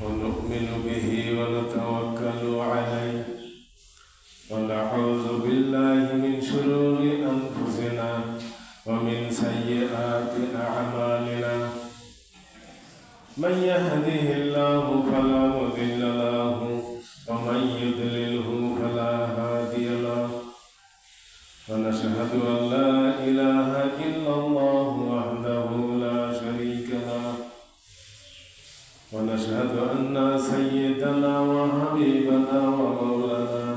ونؤمن به ونتوكل عليه ونعوذ بالله من شرور أنفسنا ومن سيئات أعمالنا من يهده الله فلا مضل له ومن يضلله فلا هادي له ونشهد أن لا إله إلا الله وحده لا شريك له ونشهد أن سيدنا وحبيبنا ومولانا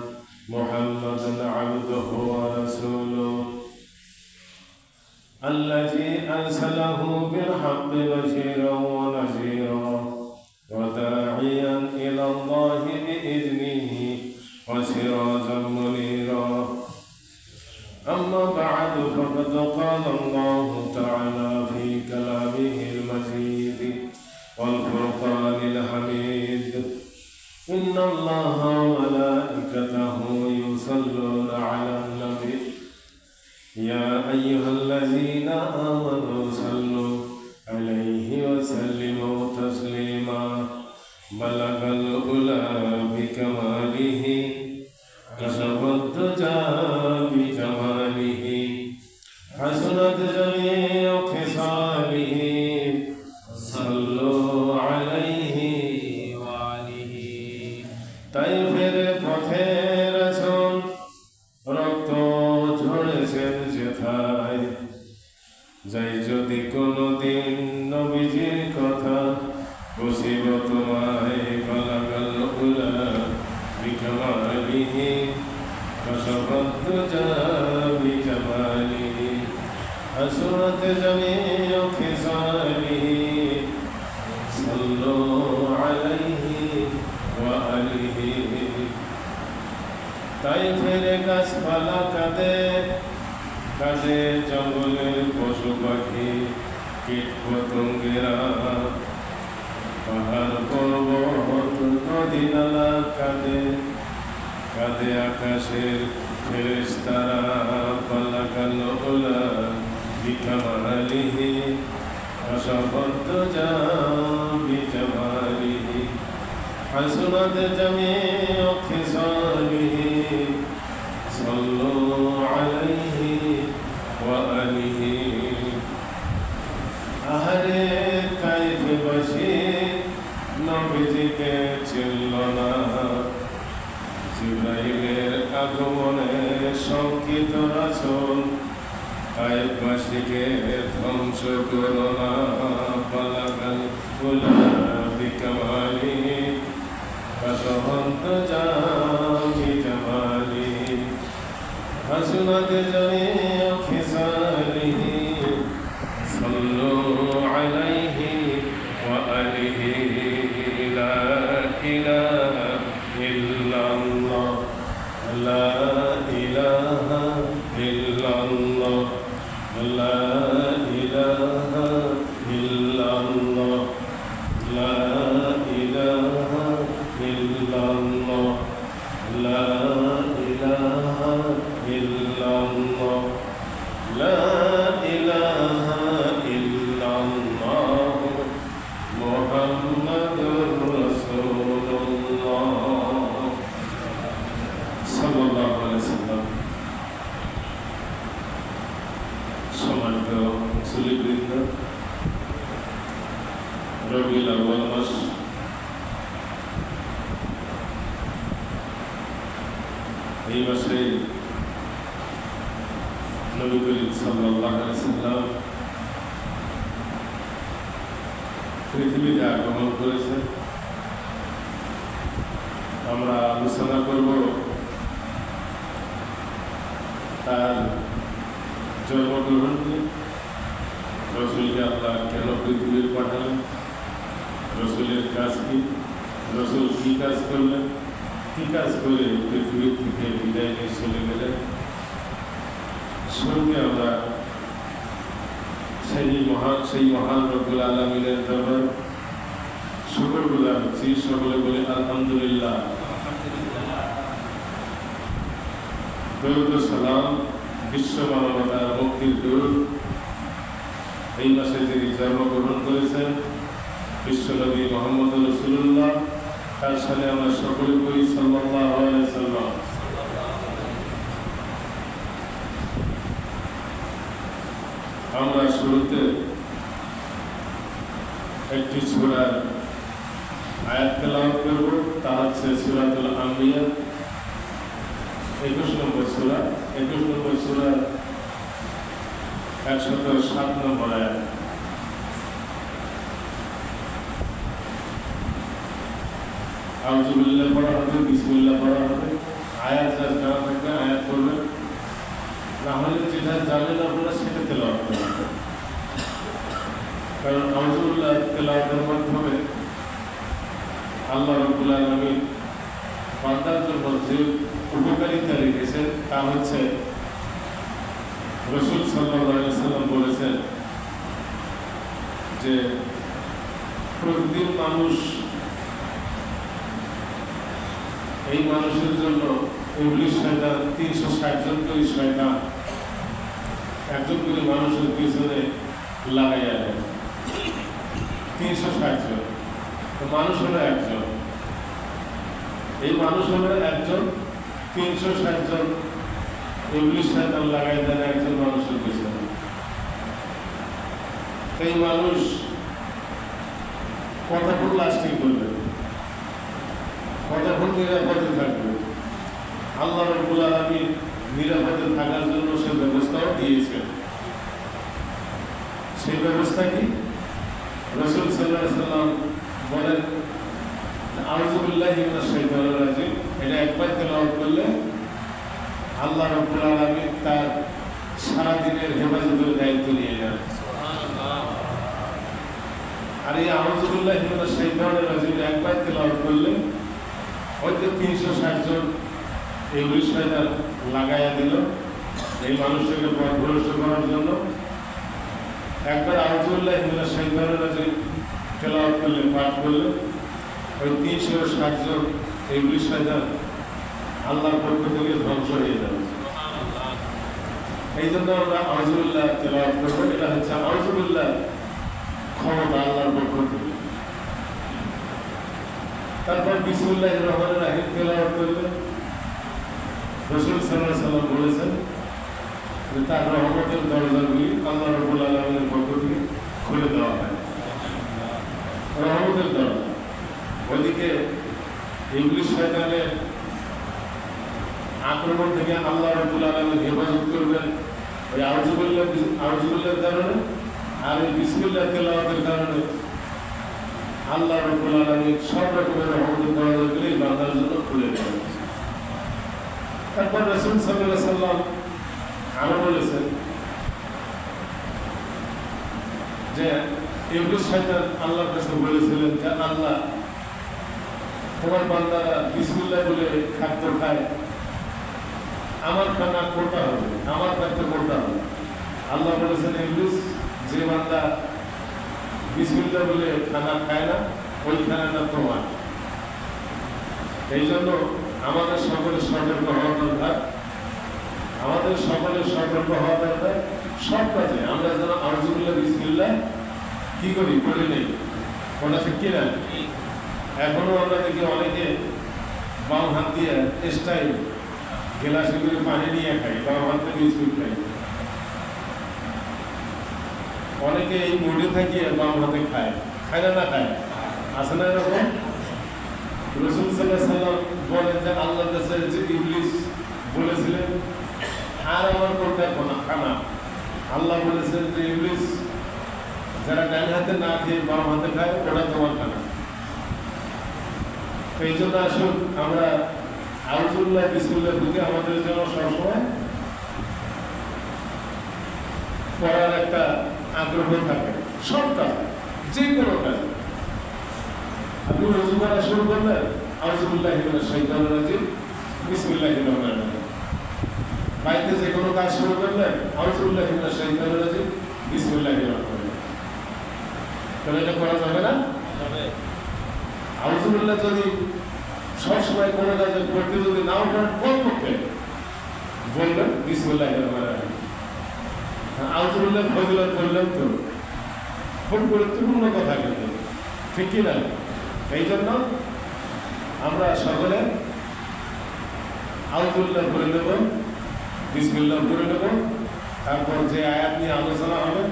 محمدا عبده ورسوله الذي أرسله بالحق بشيرا ونذيرا وداعيا إلى الله بإذنه وسراجا منيرا أما بعد فقد قال الله تعالى في كلامه المجيد والفرقان الحميد إن الله وملائكته يصلون على النبي يا أيها الذين آمنوا صلوا عليه وسلموا تسليما بلغ الأولى بكماله كشف الدجى بجماله حسنت جميع خصاله صلوا عليه وآله তাইফের পথে রাসূল রক্ত ঝরেছেন যেথায় যাই যদি কোনদিন নবীজির কথা বসিব তোমায় বালাগাল উলা বিকামালিহি কশফত দুজা বিজামালিহি হাসনাত জামিউ খিসালিহি সাল্লু আলাইহি ওয়া আলিহি তাইফের গাছপালা কাঁদে কাঁদে জঙ্গলের পশু পাখি কীট পতঙ্গেরা পাহাড় পর্বত নদী নালা কাঁদে কাঁদে আকাশের ফেরেশতারা পালাকাল উলা বিকামালিহি কশফত দুজা বিজামালিহি حسنت جميع خصاله صلوا عليه وآله আহারে তাইফে বসে নবীজিকে ছিল না জিবরাইলের আগমনে শঙ্কিত রাসূল তাইফবাসীকে ধ্বংস করো না বালাগাল উলা বিকামালিহি কশফত দুজা বিজামালিহি হাসনাত জামিউ খিসালিহি সাল্লু আলাইহি ওয়া আলিহি লা ইলাহা ইল্লাল্লাহ লা ইলাহা ইল্লাল্লাহ লা ইলাহা ইল্লাল্লাহ লা ইলাহা ইল্লাল্লাহ লা ইলাহা ইল্লাল্লাহ লা ইলাহা ইল্লাল্লাহ মুহাম্মাদুর রাসূলুল্লাহ সাল্লাল্লাহু আলাইহি ওয়াসাল্লাম। সম্মানিত মুসলিমবৃন্দ, রবিউল আউয়াল মাস এই মাসে নবী করিম সাল্লাল্লাহু আলাইহি ওয়াসাল্লাম পৃথিবীতে আগমন করেছেন। আমরা আলোচনা করব তার জন্মগ্রহণ নিয়ে, রসুলকে আল্লাহ কেন পৃথিবীর পাঠালেন, রসুলের কাজ কি, রসুল কি কাজ করলেন, কি কাজ করে পৃথিবীর থেকে বিদায় নিয়ে চলে গেলেন। সঙ্গে আমরা সেই মহান রব্বুল আলামিনের দরবার শুকরগুজার হচ্ছি। সকলে বলে আলহামদুলিল্লাহ। দরুদ ও সালাম বিশ্ব মানবতার মুক্তির দূত, এই মাসে যিনি জন্মগ্রহণ করেছেন বিশ্বনবী মুহাম্মদ রাসূলুল্লাহ সালে আমরা সকলে করি সাল্লাল্লাহু আলাইহি ওয়াসাল্লাম। আমরা শুরুতে একটি সূরার আয়াত তেলাওয়াত করব, তা হচ্ছে সূরাতুল আম্বিয়া 21 নম্বর সূরা 107 নম্বর আয়াত। আউযু বিল্লাহি পড়া হবে, বিসমিল্লাহ পড়া হবে। আয়াত যা জানা থাকবে আয়াত পড়বেন, না হলে যেটা জানেন আপনারা সেটা তেলাওয়াত করবেন। কারণ আউযু বিল্লাহি তেলাওয়াতের মাধ্যমে আল্লাহ রাব্বুল আলামিন বান্দার জন্য যে উপকারিতা রেখেছেন তা হচ্ছে রাসূল সাল্লাল্লাহু আলাইহি ওয়াসাল্লাম বলেছেন যে প্রতিদিন মানুষ এই মানুষের জন্য ইবলিস শয়তান 360 জন করে শয়তান একজন করে মানুষের পিছনে লাগাইয়া দেয়। 360 জন, তো মানুষ হলো একজন। এই মানুষ হলো একজন, 360 জন ইবলিস শয়তান লাগাই দেন একজন মানুষের পিছনে। এই মানুষ কতক্ষণ লাস্টিং করবে, কতক্ষণ নিরাপদে থাকবে? আল্লাহ রাব্বুল আলামিন নিরাপদে থাকার জন্য সে ব্যবস্থাও দিয়েছেন। সেই ব্যবস্থা কি? রাসূল সাল্লাল্লাহু আলাইহি ওয়াসাল্লাম বলেন, আউযু বিল্লাহি মিনাশ শাইতানির রাজিম, এটা একবার তেলাওয়াত করলে আল্লাহ রাব্বুল আলামিন তার সারা দিনের হেফাজতের দায়িত্ব নিয়ে নেন। সুবহানাল্লাহ। আর এই আউযু বিল্লাহি মিনাশ শাইতানির রাজিম একবার তেলাওয়াত করলে হয়তো 360 জন ইবলিস শয়তান লাগাইয়া দিল এই মানুষটাকে পথভ্রষ্ট করার জন্য। একবার আউযু বিল্লাহি মিনাশ শাইতানির রাজিম তেলাওয়াত করলে, পাঠ করলে ওই 360 জন ইবলিস শয়তান আল্লাহর পক্ষ থেকে ধ্বংস হয়ে যাবে। সুবহানাল্লাহ। এই জন্য আমরা আউযু বিল্লাহ তেলাওয়াত করব। এটা হচ্ছে আউযু বিল্লাহ ক্ষমতা আল্লাহর পক্ষ থেকে। তারপর বিসমিল্লাহির রহমানির রহিম তেলাওয়াত করলে রাসূল সাল্লাল্লাহু আলাইহি ওয়াসাল্লাম বলেছেন যে তার রহমতের দরজাগুলি আল্লাহ রাব্বুল আলামিনের পক্ষ থেকে খুলে দেওয়া হয়। রহমতের দরজা। ওইদিকে ইবলিস শয়তানের আক্রমণ থেকে আল্লাহ রাব্বুল আলামিন হেফাজত করবেন ওই আউযু বিল্লাহর কারণে, আর এই বিসমিল্লাহ তেলাওয়াতের কারণে আল্লাহ রাব্বুল আলামিন সব রকমের রহমতের দরজাগুলি বান্দার জন্য খুলে দেবেন। তারপর রাসূল সাল্লাল্লাহু আলাইহি ওয়াসাল্লাম আরো বলেছেন যে ইবলিস শয়তান আল্লাহর কাছে বলেছিলেন যে আল্লাহ, তোমার বান্দারা বিসমিল্লাহ বলে খাদ্য খায়, আমার খানা করতে হবে, আমার খাদ্য করতে হবে। আল্লাহ বলেছেন, ইবলিস, যে বান্দা বিসমিল্লাহ বলে খানা খায় না ওই খানাটা তোমার। এই জন্য আমাদের সকলের সতর্ক হওয়া দরকার, আমাদের সকলের সতর্ক হওয়া দরকার। সব কাজে আমরা যেন আউযু বিল্লাহ বিসমিল্লাহ কি করি, করে নেই। ওটা ঠিক কিনা? এখনো আমরা দেখি অনেকে বাম হাত দিয়ে স্টাইল গ্লাসে করে পানি নিয়ে খাই, বাম হাতে বিস্কুট খাই। অনেকে এই মুডে থাকিয়ে বাম হাতে খায়, খায় না খায়, আছে না এরকম? রাসূল সাল্লাল্লাহু আলাইহি ওয়াসাল্লাম বলেন যে আল্লাহর কাছে যে ইবলিস বলেছিলেন আর আমার কোনটা খানা, আল্লাহ বলেছেন যে ইবলিস, যারা ডান হাতে না খেয়ে বাম হাতে খায় ওটা তোমার খানা। এই জন্য আসুন আমরা আউযু বিল্লাহি বিসমিল্লাহ বুঝে আমাদের জন্য সবসময় পড়ার একটা আগ্রহ থাকে। সব কাজ, যে কোনো কাজ আপনি ওযু করা শুরু করলেন, আউযু বিল্লাহি মিনাশ শাইতানির রাজিম, বিসমিল্লাহির রহমানির রহিম। বাড়িতে যে কোনো কাজ শুরু করলেন, আউযু বিল্লাহি মিনাশ শাইতানির রাজিম, বিসমিল্লাহির রহমানির রহিম। তাহলে এটা করা যাবে না? যাবে। আউযু বিল্লাহ যদি সবসময় কোনো কাজে করতে যদি নাও পারেন, কোন পক্ষে বলবেন বিসমিল্লাহির রহমানির রহিম। আউযু বিল্লাহ ফজিলত বললেন তো খুব গুরুত্বপূর্ণ কথা, কিন্তু ঠিক কিনা? এই জন্য আমরা সকলে আউযুবিল্লাহ করে নেব, বিসমিল্লাহ করে নেব। তারপর যে আয়াত নিয়ে আলোচনা হবে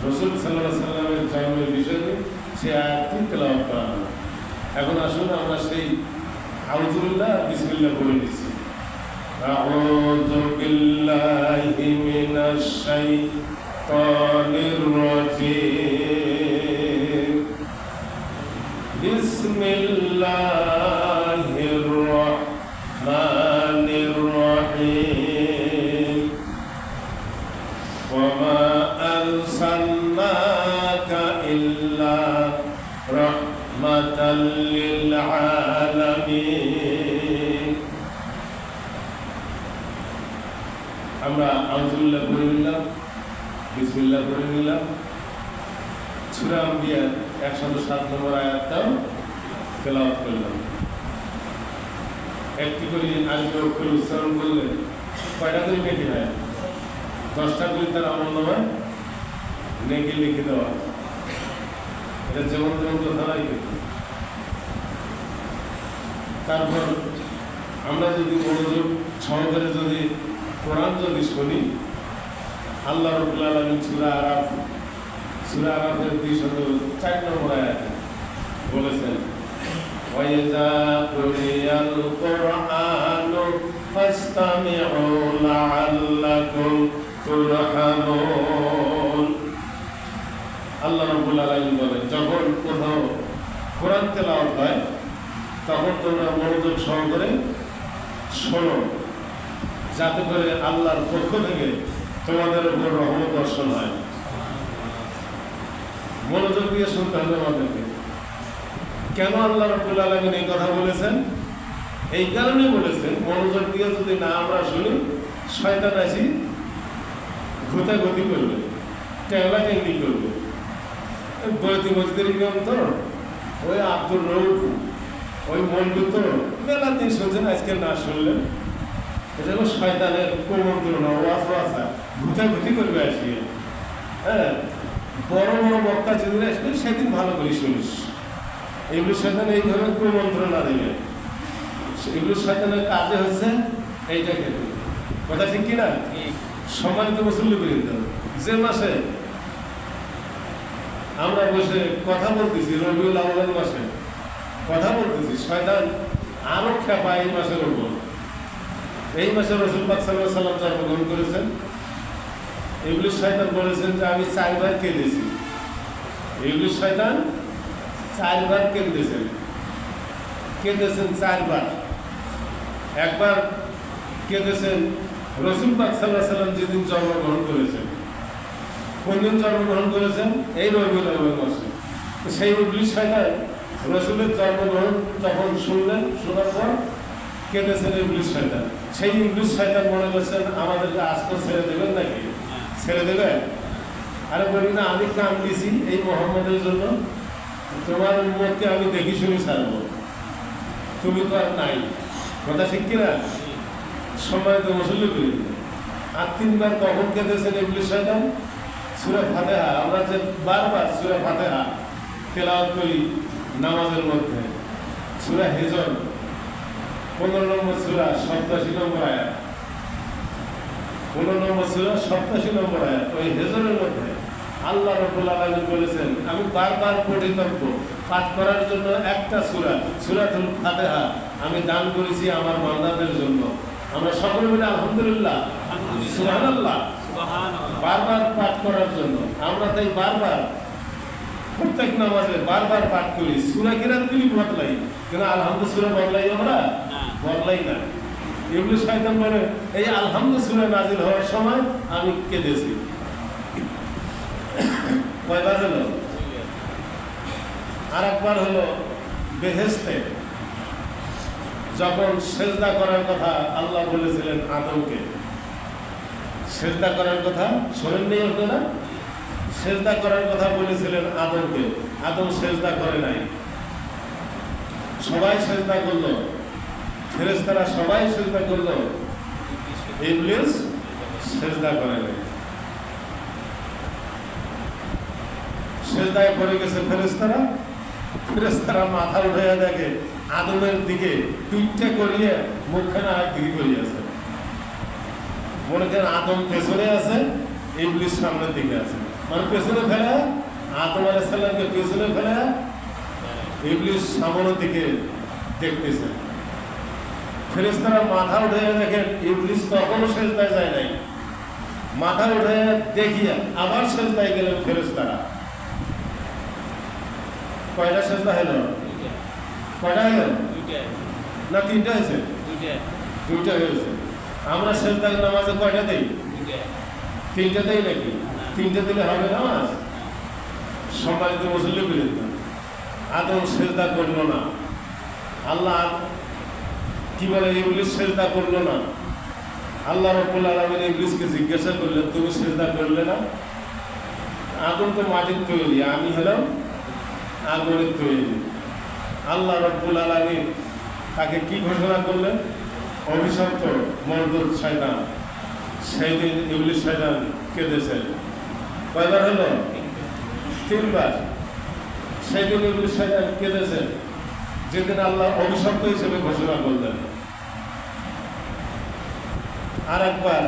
রাসূল সাল্লাল্লাহু আলাইহি সাল্লামের জন্মের বিষয়ে, সেই আয়াতটি তেলাওয়াত করা হবে। এখন আসুন আমরা সেই আউযুবিল্লাহ বিসমিল্লাহ করে নিচ্ছি। আউযু বিল্লাহি মিনাশ শাইতানির রাজীম। বিসমিল্লাহির রাহমানির রাহিম। ওয়া মা আরসালনাকা ইল্লা রাহমাতাল লিল আলামিন। আমরা আউযুবিল্লাহ করে নিলাম, বিসমিল্লাহ করে নিলাম। সূরা আম্বিয়া 107 নম্বর আয়াতটাও তেলাওয়াত করলাম। একটি করে আরবি অক্ষর উচ্চারণ করলে কয়টা করে নেকি হয়? 10টা করে তার আমলনামায় নেকি লিখে দেওয়া। এটা যেমন তেমন কথা নয় কিন্তু। তারপর আমরা যদি মনোযোগ সহকারে যদি কোরআন যদি শুনি, আল্লাহ রাব্বুল আলামিন সূরা আরাফের 204 নম্বর আয়াতে বলেছেন, ওয়াইযা কুরিয়াল কুরআনু ফাসতামিউ লাআল্লাকুম তুরহামুন। আল্লাহ রাব্বুল আলামিন বলেন, যখন কোথাও কোরআন তেলাওয়াত হয় তখন তোমরা মনোযোগ সহকারে শোনো, যাতে করে আল্লাহর পক্ষ থেকে তোমাদের উপর রহমত বর্ষণ হয়। মনোযোগ দিয়ে শুনতে হবে আমাদেরকে। কেন আল্লাহ রাব্বুল আলামিন এই কথা বলেছেন? এই কারণে বলেছেন, মনোযোগ দিয়ে যদি না আমরা শুনি, শয়তান আসি ঘুতাঘুতি করবে, টেংলাটেংলি করবে। বয়তি মসজিদের নিয়ম তো, ওই আব্দুর রউফ, ওই মন্ডু তো মেলা দিন শুনছেন, আজকে না শুনলেন। এটা হলো শয়তানের কুমন্ত্রণা, ওয়াসওয়াসা, ঘুতাঘুতি করবে আসিয়ে। হ্যাঁ, বড় বড় বক্তা যেদিন আসবে সেদিন ভালো করে শুনিস। এগুলো শয়তান এই ধরনের কুমন্ত্রণা দেবে। এগুলো শয়তানের কাজে হচ্ছে এইটা খেতে। কথা ঠিক কিনা? সম্মানিত মুসল্লিবৃন্দ, যে মাসে আমরা বসে কথা বলতেছি, রবিউল আউয়াল মাসে কথা বলতেছি, শয়তান আরো খেপা এই মাসের উপর। এই মাসে রাসূল পাক সাল্লাল্লাহু আলাইহি ওয়াসাল্লাম জন্মগ্রহণ করেছেন। ইবলিস শয়তান বলেছেন যে আমি 4 বার কেঁদেছি। ইবলিস শয়তান 4 বার কেঁদেছেন 4 বার। একবার কেঁদেছেন রাসূল পাক সাল্লাল্লাহু আলাইহি ওয়াসাল্লাম যেদিন জন্মগ্রহণ করেছেন। কোন দিন জন্মগ্রহণ করেছেন? এই রবিউল আউয়াল মাসে। সেই ইবলিস শয়তান রাসূলের জন্মগ্রহণ যখন শুনলেন, শোনার পর কেঁদেছেন ইবলিস শয়তান। সেই ইবলিস শয়তান মনে করছেন আমাদেরকে আজকে ছেড়ে দেবেন নাকি? ছেড়ে দেবেন? আরে বলি না, আমি কাম দিছি এই মুহাম্মদের জন্য, তোমার উম্মতকে আমি দেখি শুনি ছাড়বো, তুমি তো আর নাই। কথা ঠিক কিনা? সম্মানিত মুসল্লিবৃন্দ, আর 3 বার কখন কেঁদেছেন ইবলিস শয়তান? সূরা ফাতিহা, আমরা যে বারবার সূরা ফাতিহা তেলাওয়াত করি নামাজের মধ্যে, সূরা হিজর 15 নম্বর সূরা 87 নম্বর আয়াত, 15 নম্বর সূরা 87 নম্বর আয়াত। ওই হিজরের মধ্যে আল্লাহ রাব্বুল আলামিন বলেছেন, আমি বারবার পঠিতব্য পাঠ করার জন্য একটা সূরা, সূরাতুল ফাতিহা আমি দান করেছি আমার বান্দাদের জন্য। আমরা সকলে বলি আলহামদুলিল্লাহ, সুবহানাল্লাহ, বারবার পাঠ করার জন্য। আমরা তাই বারবার প্রত্যেক নামাজে বারবার পাঠ করি। সূরা কিরাতগুলি বদলাই, কিন্তু আলহামদুলিল্লাহ সূরা বদলাই আমরা বদলাই না। ইবলিস শয়তান বলে এই আলহামদুলিল্লাহ সূরা নাজিল হওয়ার সময় আমি কেঁদেছি। কয়বার হলো? আর একবার হলো বেহেশতে, যখন সেজদা করার কথা আল্লাহ বলেছিলেন আদমকে। সেজদা করার কথা শোনেন নেই আপনারা? সেজদা করার কথা বলেছিলেন আদমকে, আদম সেজদা করে নাই। সবাই সেজদা করলো, ফেরেশতারা সবাই সেজদা করলো, ইবলিস সেজদা করে নাই। সেজদায় পড়ে গেছে ফেরেশতারা, ফেরেশতারা মাথা উঠাইয়া দেখে আদমের দিকে পিঠটা করিয়ে মুখখানা আর দিকে করিয়াছে। মনে করেন আদম পেছনে আছে, ইবলিস সামনের দিকে আছে, মানে পেছনে ফেলে আদম আলাইহিস সালামকে পেছনে ফেলে ইবলিস সামনের দিকে দেখতেছে। ফেরেশতারা মাথা উঠাইয়া দেখেন ইবলিস তখনও সেজদায় যায় নাই। মাথা উঠাইয়া দেখিয়া আবার সেজদায় গেলেন ফেরেশতারা। কয়টা সেজদা হলো? কয়টা হলো? না তিনটা হয়েছে? দুইটা হয়েছে। আমরা সেজদা নামাজে কয়টা দেই? তিনটা দেই নাকি? তিনটা দিলে হবে নামাজ? সম্মানিত মুসল্লি বৃন্দ, আদম সেজদা করলো না। আল্লাহ কি বলে, ইবলিস সেজদা করলো না। আল্লাহ রাব্বুল আলামিন ইবলিসকে জিজ্ঞাসা করলেন, তুমি সেজদা করলে না? আদম তো মাটির তৈরি, আমি হলাম আগুনের তৈরি। আল্লাহ রাব্বুল আলামিন তাকে কি ঘোষণা করলেন? অভিশপ্ত মরদুদ শয়তান। সেই দিন ইবলিস শয়তান কেঁদেছে। কয়বার হলো? তিনবার। সেই দিন ইবলিস শয়তান কেঁদেছে, যেদিন আল্লাহ অভিশপ্ত হিসেবে ঘোষণা করলেন। আর একবার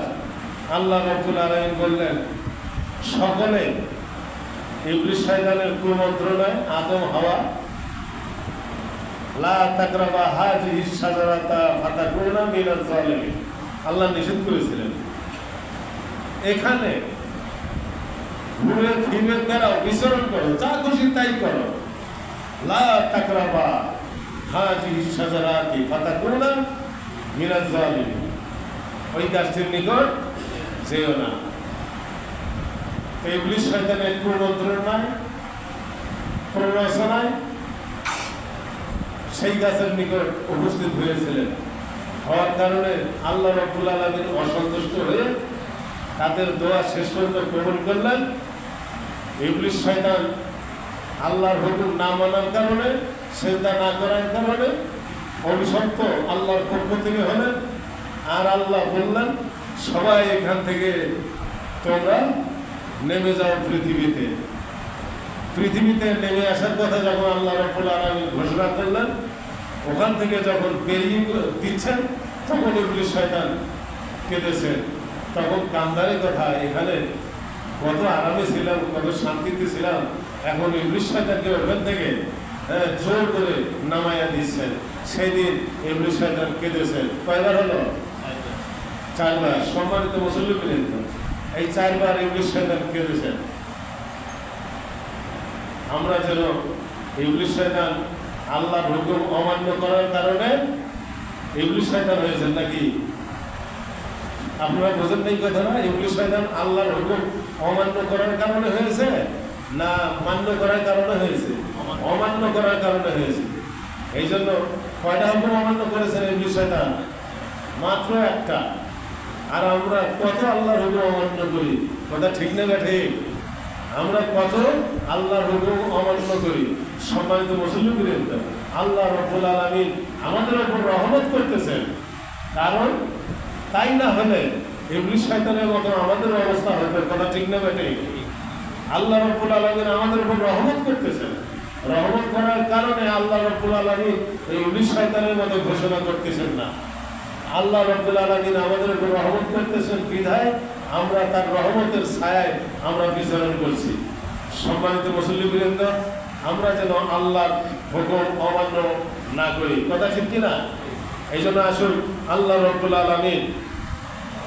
আল্লাহ রাব্বুল আলামিন বললেন, সকলে ইবলিস শয়তানের কুমন্ত্রণায় আদম হাওয়া লা তাকরাবা হাযিহি শাজারাতা ফাতাকুনা মিনাজ জালিমিন, আল্লাহ নিষেধ করেছিলেন। এখানে ঘুরে ফিরে বেড়াও, বিচরণ করো, যা খুশি তাই করো। লা তাকরাবা হাযিহি শাজারাতি ফাতাকুনা মিনাজ জালিমিন, ওই গাছটির নিকট যেও না। ইবলিস শয়তানের কুমন্ত্রণায় প্ররোচনায় সেই গাছের নিকট উপস্থিত হয়েছিলেন। হওয়ার কারণে আল্লাহ রাব্বুল আলামিন অসন্তুষ্ট হয়ে তাদের দোয়া শেষ পর্যন্ত কবুল করলেন। ইবলিস শয়তান আল্লাহর হুকুম না মানার কারণে, সেজদা না করার কারণে অভিশপ্ত আল্লাহর পক্ষ থেকে হলেন। আর আল্লাহ বললেন, সবাই এখান থেকে তোমরা নেমে যাও পৃথিবীতে। পৃথিবীতে নেমে আসার কথা যখন আল্লাহ রাব্বুল আলামিন ঘোষণা করলেন, ওখান থেকে যখন বেরিয়ে দিচ্ছেন, তখন ইবলিস শয়তান কেঁদেছেন। তখন কান্দারের কথা, এখানে কত আরামে ছিলাম, কত শান্তিতে ছিলাম, এখন ইবলিস শয়তানকে ওখান থেকে জোর করে নামাইয়া দিচ্ছেন। সেই দিন ইবলিস শয়তান কেঁদেছেন। কয়বার হলো? চারবার। সম্মানিত মুসল্লি বৃন্দ, এই চারবার ইবলিস শয়তান কেঁদেছেন। আমরা যেন ইবলিস শয়তান আল্লাহর হুকুম অমান্য করার কারণে ইবলিস শয়তান হয়েছেন নাকি? আপনারা বোঝেন নাই কথা না? ইবলিস শয়তান আল্লাহর হুকুম অমান্য করার কারণে হয়েছে না মান্য করার কারণে হয়েছে? অমান্য করার কারণে হয়েছে। এই জন্য কয়টা হুকুম অমান্য করেছেন ইবলিস শয়তান? মাত্র একটা। আর আমরা কত আল্লাহর হুকুম অমান্য করি, কথা ঠিক না ব্যাঠে? আমরা কত আল্লাহর হুকুম অমান্য করি। সম্মানিত মুসলিম বৃন্দ, আল্লাহ রাব্বুল আলামিন আমাদের উপর রহমত করতেছেন। কারণ তাই না হলে ইবলিস শয়তানের মতো আমাদের অবস্থা হতো, কথা ঠিক না ব্যাঠে? আল্লাহ রাব্বুল আলামিন আমাদের উপর রহমত করতেছেন। রহমত করার কারণে আল্লাহ রাব্বুল আলামিন ইবলিস শয়তানের মতো ঘোষণা করতেছেন না। আল্লাহ রাব্বুল আলামিন আমাদের উপর রহমত করতেছেন বিধায় আমরা তার রহমতের ছায়ায় আমরা বিচরণ করছি। সম্মানিত মুসল্লিবৃন্দ, আমরা যেন আল্লাহর হুকুম অমান্য না করি, কথা ঠিক কিনা? এই জন্য আসুন আল্লাহ রাব্বুল আলামিন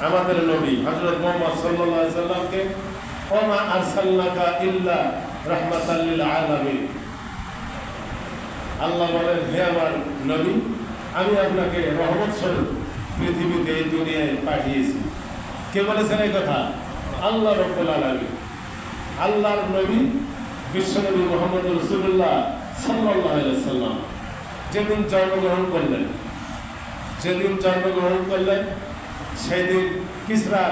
আমাদের নবী হযরত মুহাম্মদ সাল্লাল্লাহু আলাইহি সাল্লামকে ওমা আরসালনাকা ইল্লা রাহমাতাল লিল আলামিন, আল্লাহ বলেন, হে আমার নবী, আমি আপনাকে রহমত স্বরূপ পৃথিবীতে এই দুনিয়ায় পাঠিয়েছি। কে বলেছেন এই কথা? আল্লাহ রাব্বুল আলামিন। আল্লাহর নবী বিশ্বনবী মুহাম্মদ রাসূলুল্লাহ সাল্লাল্লাহু আলাইহি সাল্লাম যেদিন জন্মগ্রহণ করলেন সেদিন কিসরা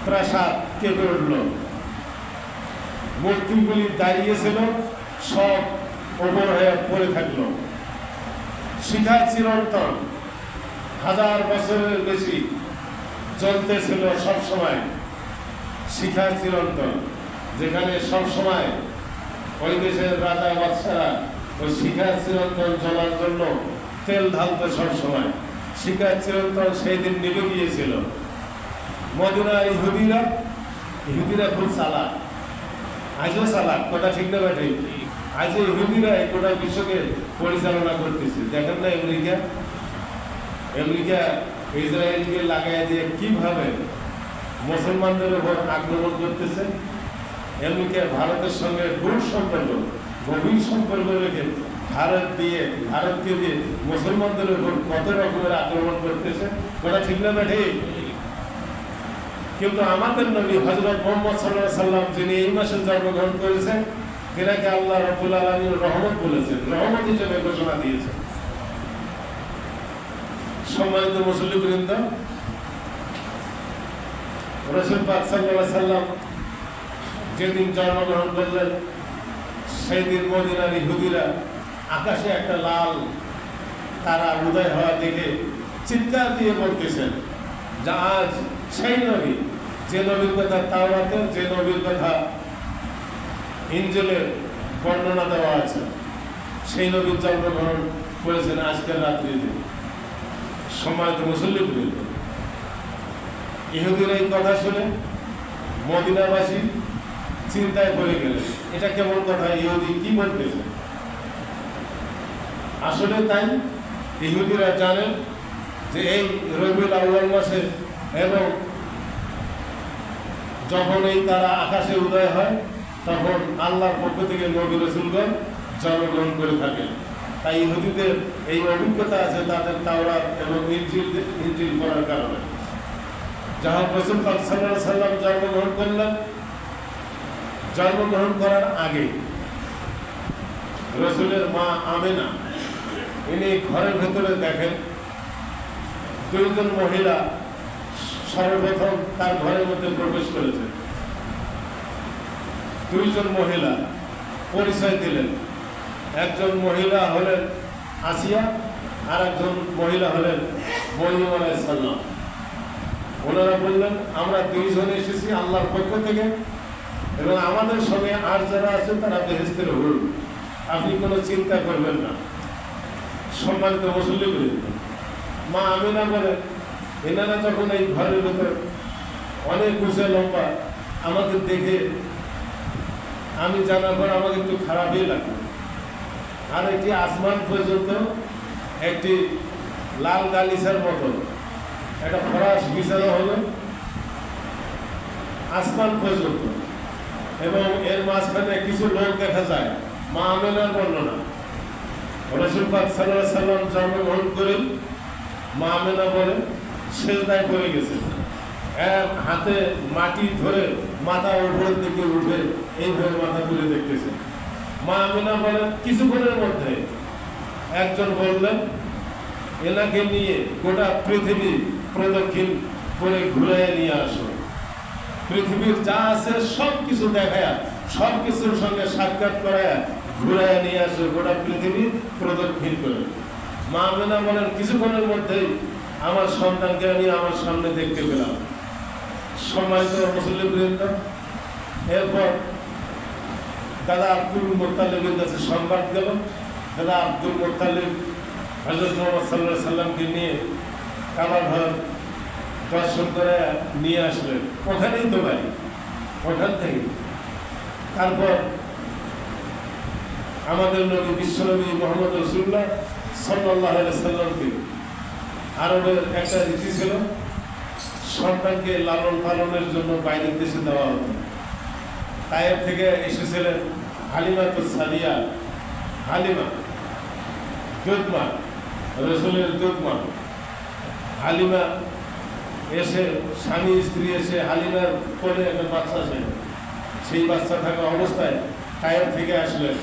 প্রাসাদ কেঁপে উঠল। মূর্তিগুলি দাঁড়িয়েছিল, সব ওপর হয়ে পড়ে থাকলো। শিখা চিরন্তন 1000 বছরের বেশি চলতেছিল সবসময়। শিখা চিরন্তন, যেখানে সবসময় ওই দেশের রাজা বাদশারা ওই শিখার চিরন্তন জ্বলার জন্য তেল ঢালতো সবসময়। শিখার চিরন্তন সেই দিন নিভে গিয়েছিল। মদিনার ইহুদিরা খুব চালাক, আজও চালাক, কথা ঠিক না ব্যাটে? আজ ইহুদিরা এই গোটা বিশ্বকে পরিচালনা করতেছে। দেখেন না আমেরিকা ইসরায়েলকে লাগাই দিয়ে কিভাবে মুসলমানদের উপর আক্রমণ করতেছে। আমেরিকা ভারতের সঙ্গে গভীর সম্পর্ক রেখে ভারতকে দিয়ে মুসলমানদের উপর কত রকমের আক্রমণ করতেছে, ওরা ঠিক না ব্যাঠে? কিন্তু আমাদের নবী হযরত মুহাম্মদ সাল্লাল্লাহু আলাইহি সাল্লাম, যিনি এই মাসে জন্মগ্রহণ করেছেন, তিনাকে আল্লাহ রাব্বুল আলামিন রহমত বলেছেন, রহমত হিসেবে ঘোষণা দিয়েছেন। সম্মানিত মুসল্লিবৃন্দ, রাসূল পাক সাল্লাল্লাহু আলাইহি সাল্লাম যেদিন জন্মগ্রহণ করলেন, সেই দিন মদিনার ইহুদিরা আকাশে একটা লাল তারা উদয় হওয়া দেখে চিৎকার দিয়ে বলতেছেন যে আজ সেই নবী, যে নবীর কথা তাওরাতে, যে নবীর কথা ইনজিলে বর্ণনা দেওয়া আছে, সেই নবীর জন্মগ্রহণ করেছেন আজকের রাত্রিতে। সম্মানিত মুসল্লিবৃন্দ, ইহুদির এই কথা শুনে মদিনাবাসী চিন্তায় পড়ে গেলেন, এটা কেমন কথা, ইহুদি কি বলতেছে? আসলে তাই ইহুদিরা জানেন যে এই রবিউল আউয়াল মাসে এবং যখন এই তারা আকাশে উদয় হয়, তখন আল্লাহর পক্ষ থেকে নবী রাসূলগণ জন্মগ্রহণ করে থাকেন। তাই ইহুদিদের এই অভিজ্ঞতা আছে তাদের তাওরাত এবং ইনজিল পড়ার কারণে। যখন রাসূল পাক সাল্লাল্লাহু আলাইহি সাল্লাম জন্মগ্রহণ করলেন, জন্মগ্রহণ করার আগে রাসূলের মা আমেনা ইনি ঘরের ভেতরে দেখেন দুইজন মহিলা সর্বপ্রথম তার ঘরের মধ্যে প্রবেশ করেছে। দুইজন মহিলা পরিচয় দিলেন, একজন মহিলা হলেন আসিয়া, আর একজন মহিলা হলেন মরিয়ম আলাইহিস সালাম। ওনারা বললেন, আমরা দুইজন এসেছি আল্লাহর পক্ষ থেকে এবং আমাদের সঙ্গে আর যারা আছে তারা বেহেশতের হুর, আপনি কোনো চিন্তা করবেন না। সম্মানিত মুসল্লিবৃন্দ, মা আমিনা বলেন, এনারা যখন এই ঘরের ভেতর অনেক উঁচা লম্বা আমাকে দেখে আমি জানার পর আমাকে একটু খারাপই লাগলো। আর একটি আসমান পর্যন্ত একটি লাল গালিচার মতো একটা ফরাস বিছানো হলো আসমান পর্যন্ত, এবং এর মাঝখানে কিছু লোক দেখা যায়। মা আমিনার বর্ণনা, রাসূল পাক সাল্লাল্লাহু আলাইহি সাল্লাম জন্মগ্রহণ করেন, মা আমিনা বলেন সেজদায় পড়ে গেছে, এক হাতে মাটি ধরে মাথা উপরের দিকে উঠে এইভাবে মাথা তুলে দেখতেছে। মা আমিনা বলেন কিছুক্ষণের মধ্যে একজন বললেন, এনাকে নিয়ে গোটা পৃথিবী প্রদক্ষিণ করে ঘুরে নিয়ে আসো, পৃথিবীর যা আছে সব কিছু দেখায়, সব কিছুর সঙ্গে সাক্ষাৎ করায় ঘুরে নিয়ে আসো, গোটা পৃথিবী প্রদক্ষিণ করে। মা আমিনা বলেন কিছুক্ষণের মধ্যেই আমার সন্তানকে আমি আমার সামনে দেখতে পেলাম। সম্মানিত মুসল্লিবৃন্দ, এরপর দাদা আব্দুল মুত্তালিবের কাছে সংবাদ গেল। দাদা আব্দুল মুত্তালিব হযরত মুহাম্মদ সাল্লাল্লাহু আলাইহি সাল্লামকে নিয়ে কাবা ঘর দর্শন করে নিয়ে আসলেন। ওখানেই তো বাড়ি, ওখান থেকে তারপর আমাদের নবী বিশ্বনবী মুহাম্মদ রাসূলুল্লাহ সাল্লাল্লাহু আলাইহি সাল্লামকে আরবের একটা রীতি ছিল, সন্তানকে লালন পালনের জন্য বাইরের দেশে দেওয়া হতো। তায়েফ থেকে এসেছিলেন হালিমাতুস সাদিয়া, হালিমা দুধমা, রাসূলের দুধমা। হালিমা এসে স্বামী স্ত্রী এসে হালিমার কোলে একটা বাচ্চা ছিল, সেই বাচ্চা থাকা অবস্থায় তায়েফ থেকে আসলেন।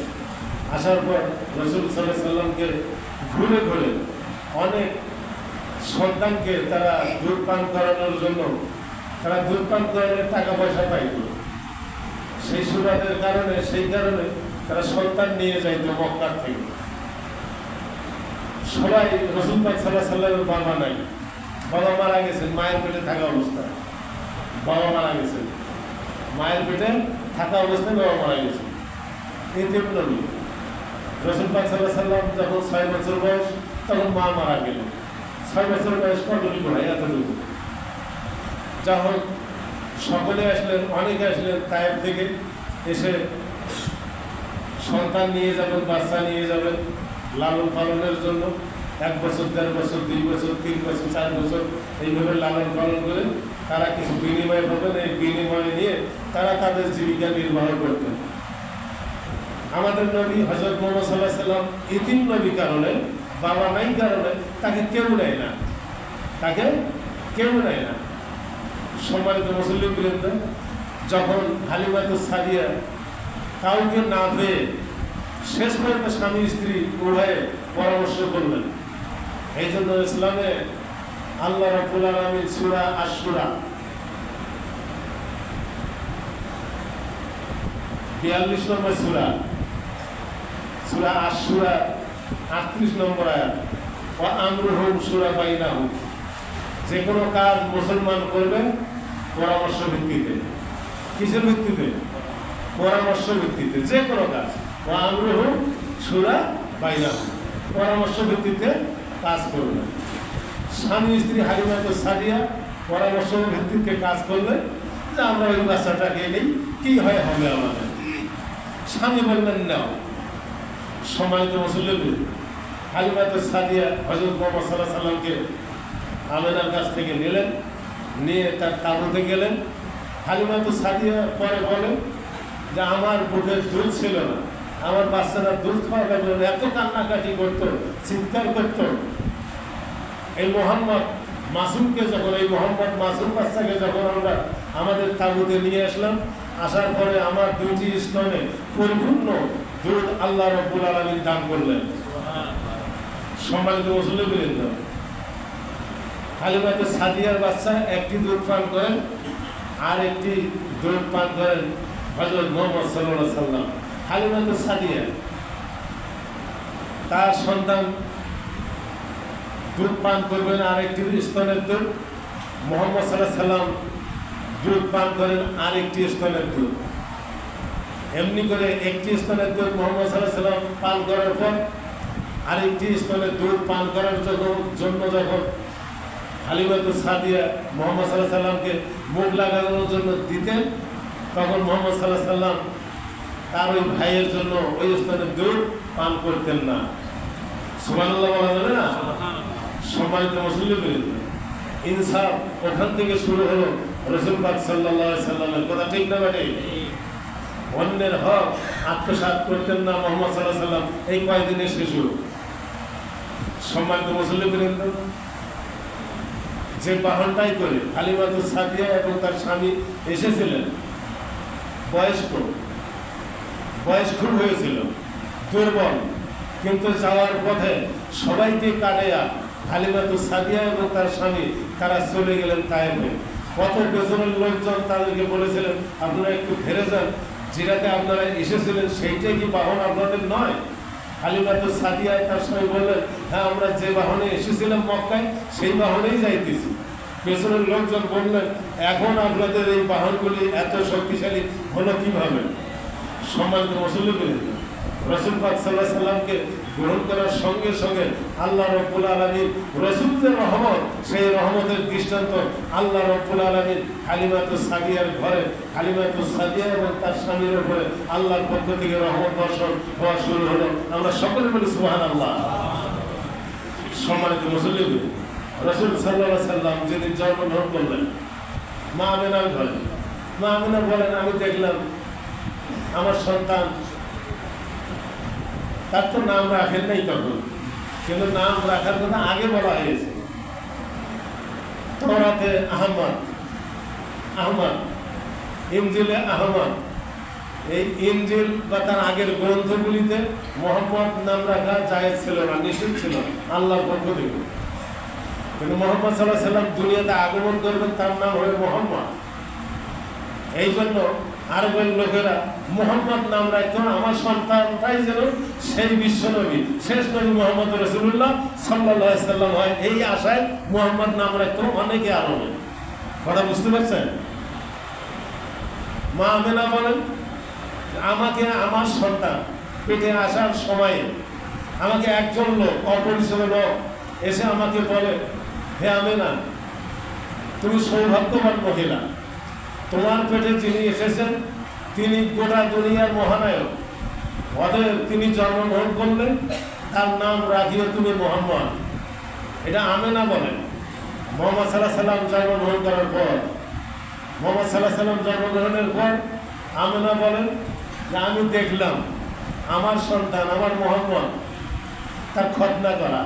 আসার পর রাসূল সাল্লাল্লাহু আলাইহি সাল্লামকে ঘুরে ঘুরে অনেক সন্তানকে তারা দুধ পান করানোর জন্য, তারা দুধ পান করানোর টাকা পয়সা পাইত, সেই সুবাদের কারণে সেই কারণে তারা সন্তান নিয়ে যাইত মক্কা থেকে। সবাই রাসূল পাক সাল্লাল্লাহু আলাইহি সাল্লামের বাবা নাই, বাবা মারা গেছেন মায়ের পেটে থাকা অবস্থায়, বাবা মারা গেছেন মায়ের পেটে থাকা অবস্থায়, বাবা মারা গেছেন। এতিম নবী। রাসূল পাক সাল্লাল্লাহু আলাইহি সাল্লাম যখন 6 বছর বয়স তখন মা মারা গেলেন। 6 বছর বয়স কতটুকু হয়? এতটুকু। যা হোক, সকলে আসলেন, অনেকে আসলেন তায়েফ থেকে, এসে সন্তান নিয়ে যাবেন, বাচ্চা নিয়ে যাবেন লালন পালনের জন্য। 1 বছর, 1.5 বছর, 2 বছর, 3 বছর, 4 বছর এইভাবে লালন পালন করে তারা কিছু বিনিময় পাবেন। এই বিনিময় নিয়ে তারা তাদের জীবিকা নির্বাহ করতেন। আমাদের নবী হযরত মুহাম্মদ সাল্লাল্লাহু আলাইহি সাল্লাম ইতিম নবী কারণে, বাবা নাই কারণে তাকে কেউ নেয় না, তাকে কেউ নেয় না। সম্মানিত মুসলিম বৃন্দ, যখন হালিমাতুস সাদিয়া কাউকে না পেয়ে শেষ পর্যন্ত স্বামী স্ত্রী উভয়ে পরামর্শ করলেন। এই জন্য ইসলামে আল্লাহ রাব্বুল আলামিন সূরা আশ-শূরা 42 নম্বর সূরা আশ-শূরা 38 নম্বর আয়াত, ওয়া আমরুহুম শূরা বাইনাহুম, যে কোনো কাজ মুসলমান করবেন পরামর্শ ভিত্তিতে। কিসের ভিত্তিতে? পরামর্শ ভিত্তিতে। যে কোনো কাজ, ওয়া আমরুহুম শূরা বাইনাহুম, পরামর্শ ভিত্তিতে কাজ করবেন। স্বামী স্ত্রী হালিমাতুস সাদিয়া পরামর্শ ভিত্তিতে কাজ করলে যে আমরা ওই বাচ্চাটাকে নেই, কি হয় হবে আমাদের। স্বামী বললেন নাও। সম্মানিত মুসলিম, হালিমাতুস সাদিয়া হযরত মুহাম্মদ সাল্লাল্লাহু আলাইহি সাল্লামকে আমেনার কাছ থেকে নিলেন, নিয়ে তার তাঁবুতে গেলেন। হালিমাতুস সাদিয়া পরে বলেন যে আমার বুকের দুধ ছিল না, আমার বাচ্চারা দুধ খাওয়া লাগলো, এত কান্নাকাটি করতো, চিৎকার করতো। এই মোহাম্মদ মাসুমকে যখন, এই মোহাম্মদ মাসুম বাচ্চাকে যখন আমরা আমাদের তাঁবুতে নিয়ে আসলাম, আসার পরে আমার 2টি স্তনে পরিপূর্ণ দুধ আল্লাহ রাব্বুল আলামিন দান করলেন। সম্মানিত মুসলিম, হালিমাতুস সাদিয়ার বাচ্চা একটি দুধ পান করেন, আর একটি দুধ পান করেন হযরত মুহাম্মদ সাল্লাল্লাহু আলাইহি সাল্লাম। হালিমাতুস সাদিয়া তার সন্তান দুধ পান করবেন আর একটি স্তনের দুধ, মুহাম্মদ সাল্লাল্লাহু আলাইহি সাল্লাম দুধ পান করেন আর একটি স্তনের দুধ। এমনি করে একটি স্তনের দুধ মুহাম্মদ সাল্লাল্লাহু আলাইহি সাল্লাম পান করার পর আরেকটি স্তনের দুধ পান করার জন্য যখন হালিমাতুস সাদিয়া মুহাম্মদ সাল্লাল্লাহু আলাইহি সাল্লামকে মুখ লাগানোর জন্য দিতেন, তখন মুহাম্মদ সাল্লাল্লাহু আলাইহি সাল্লাম তার ওই ভাইয়ের জন্য ওই স্তনের দুধ পান করতেন না। সুবহানাল্লাহ বলা যাবে না? সম্মানিত মুসলিম, ইনসাফ ওখান থেকে শুরু হলো। রাসূল পাক সাল্লাল্লাহু আলাইহি সাল্লামের কথা ঠিক না বেটে? অন্যের হক আত্মসাৎ করতেন না মুহাম্মদ সাল্লাল্লাহু আলাইহি সাল্লাম। এই কয়েকদিনের শিশু। সম্মানিত মুসলিম, যে বাহনটাই করে হালিমাতুস সাদিয়া এবং তার স্বামী এসেছিলেন, বয়স খুব হয়েছিল, দুর্বল, কিন্তু যাওয়ার পথে সবাইকে কাটিয়ে হালিমাতুস সাদিয়া এবং তার স্বামী তারা চলে গেলেন তায়েফে। কত পেছনের লোকজন তাদেরকে বলেছিলেন আপনারা একটু ফিরে যান, যেটাতে আপনারা এসেছিলেন সেইটাই কি বাহন আপনাদের নয়? হালিমাতুস সাদিয়া তার স্বামী বললেন হ্যাঁ, আমরা যে বাহনে এসেছিলাম মক্কায় সেই বাহনেই যাইতেছি। পেছনের লোকজন বললেন এখন আপনাদের এই বাহনগুলি এত শক্তিশালী হলো কিভাবে? সম্মানিত মুসলিম, রাসূল পাক সাল্লাল্লাহু আলাইহি সাল্লামকে গ্রহণ করার সঙ্গে সঙ্গে আল্লাহ রাব্বুল আলামিন রাসূল যে রহমত, সেই রহমতের দৃষ্টান্ত আল্লাহ রাব্বুল আলামিন হালিমাতুস সাদিয়ার ঘরে, হালিমাতুস সাদিয়া এবং তার স্বামীর উপরে আল্লাহর পক্ষ থেকে রহমত বর্ষণ হওয়া শুরু হলো। আমরা সকলে বলি সুবহানাল্লাহ। সম্মানিত মুসলিম, রাসূল সাল্লাল্লাহু আলাইহি সাল্লাম যেদিন জন্মগ্রহণ করলেন মা আমিনার ঘরে, মা আমিনা বলেন আমি দেখলাম আমার সন্তান, তার তো নাম রাখেন নাই তখন, কিন্তু নাম রাখার কথা আগে বলা হয়েছে। তাওরাতে আহমদ, ইনজিলে আহমদ, এই ইনজিল বা তার আগের গ্রন্থগুলিতে মোহাম্মদ নাম রাখা জায়েজ ছিল না, নিষেধ ছিল আল্লাহর পক্ষ থেকে। কিন্তু মুহাম্মদ সাল্লাল্লাহু আলাইহি সাল্লাম দুনিয়াতে আগমন করবেন, তার নাম হবে মোহাম্মদ। এই জন্য আরবের লোকেরা মুহাম্মদ নাম রাখত, আমার সন্তানটাই যেন সেই বিশ্ব নবী, শেষ নবী মুহাম্মদ রাসূলুল্লাহ সাল্লাল্লাহু আলাইহি সাল্লাম হয়, এই আশায় মুহাম্মদ নাম রাখত অনেকে আরবে। কথা বুঝতে পারছেন? মা আমেনা বলেন আমাকে আমার সন্তান পেটে আসার সময়ে আমাকে একজন লোক, অপরিচিত লোক এসে আমাকে বলে, হে আমেনা, তুমি সৌভাগ্যবান মহিলা, তোমার পেটে যিনি এসেছেন তিনি গোটা দুনিয়ার মহানায়ক, অতএব তিনি জন্মগ্রহণ করলেন, তার নাম রাখিও তুমি মোহাম্মদ। এটা আমেনা বলেন। মোহাম্মদ সাল্লাহ সাল্লাম জন্মগ্রহণ করার পর, মোহাম্মদ সাল্লাহ সাল্লাম জন্মগ্রহণের পর আমেনা বলেন যে আমি দেখলাম আমার সন্তান, আমার মোহাম্মদ, তার খতনা করা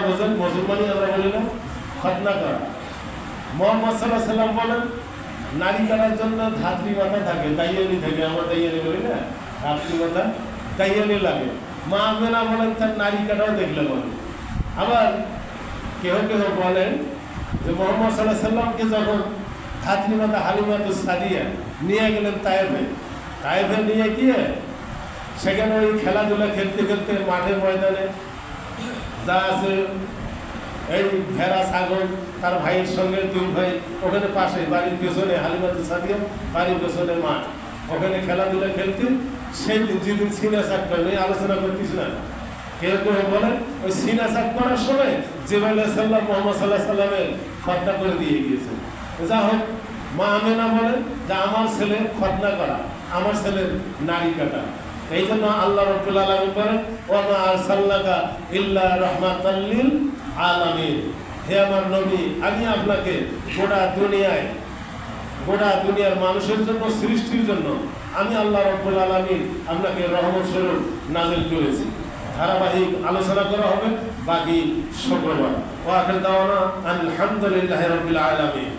বোঝেন, মুসলমানই আমরা বলি না, খতনা করা। মোহাম্মদ সাল্লাহ সাল্লাম বলেন নারী কাটার জন্য ধাত্রী মাথা থাকে, দাইয়ানি থাকে, আমরা দাইয়ানি বলি না, ধাত্রী মাথা দাইয়ানি লাগে। মা আমেনা বলেন তার নারী কাটাও দেখলে বলে। আবার কেহ কেহ বলেন যে মোহাম্মদ সাল্লাহ সাল্লামকে যখন ধাত্রী মাতা হালিমাতুস সাদিয়া নিয়ে গেলেন তায়েফে নিয়ে গিয়ে সেখানে ওই খেলাধুলা খেলতে খেলতে মাঠের ময়দানে যা আছে এই ভেড়া ছাগল, তার ভাইয়ের সঙ্গে দুই ভাই ওখানে পাশে বাড়ির পেছনে হালিমাতুস সাদিয়া বাড়ির পেছনে মাঠ, ওখানে খেলাধুলা খেলতে সেই যেদিন সিনা চাক করেন, এই আলোচনা করতেছি না, কেউ কেউ বলেন ওই সিনা চাক করার সময় জিবরাইল আলাইহিস সালাম মুহাম্মদ সাল্লাল্লাহু আলাইহি ওয়াসাল্লামের খতনা করে দিয়ে গিয়েছেন। যা হোক, মা আমেনা বলেন যে আমার ছেলে খতনা করা, আমার ছেলের নারী কাটা। এই জন্য আল্লাহ রাব্বুল আলামিন বলেন ওয়া মা আরসালনাকা ইল্লা রাহমাতাল লিল আলামিন, হে আমার নবী, আমি আপনাকে গোটা দুনিয়ার মানুষের জন্য, সৃষ্টির জন্য আমি আল্লাহ রাব্বুল আলামিন আপনাকে রহমত স্বরূপ নাযিল করেছি। ধারাবাহিক আলোচনা করা হবে বাকি শুক্রবার। ওয়া আখির দাওয়ানা আলহামদুলিল্লাহি রাব্বিল আলামিন।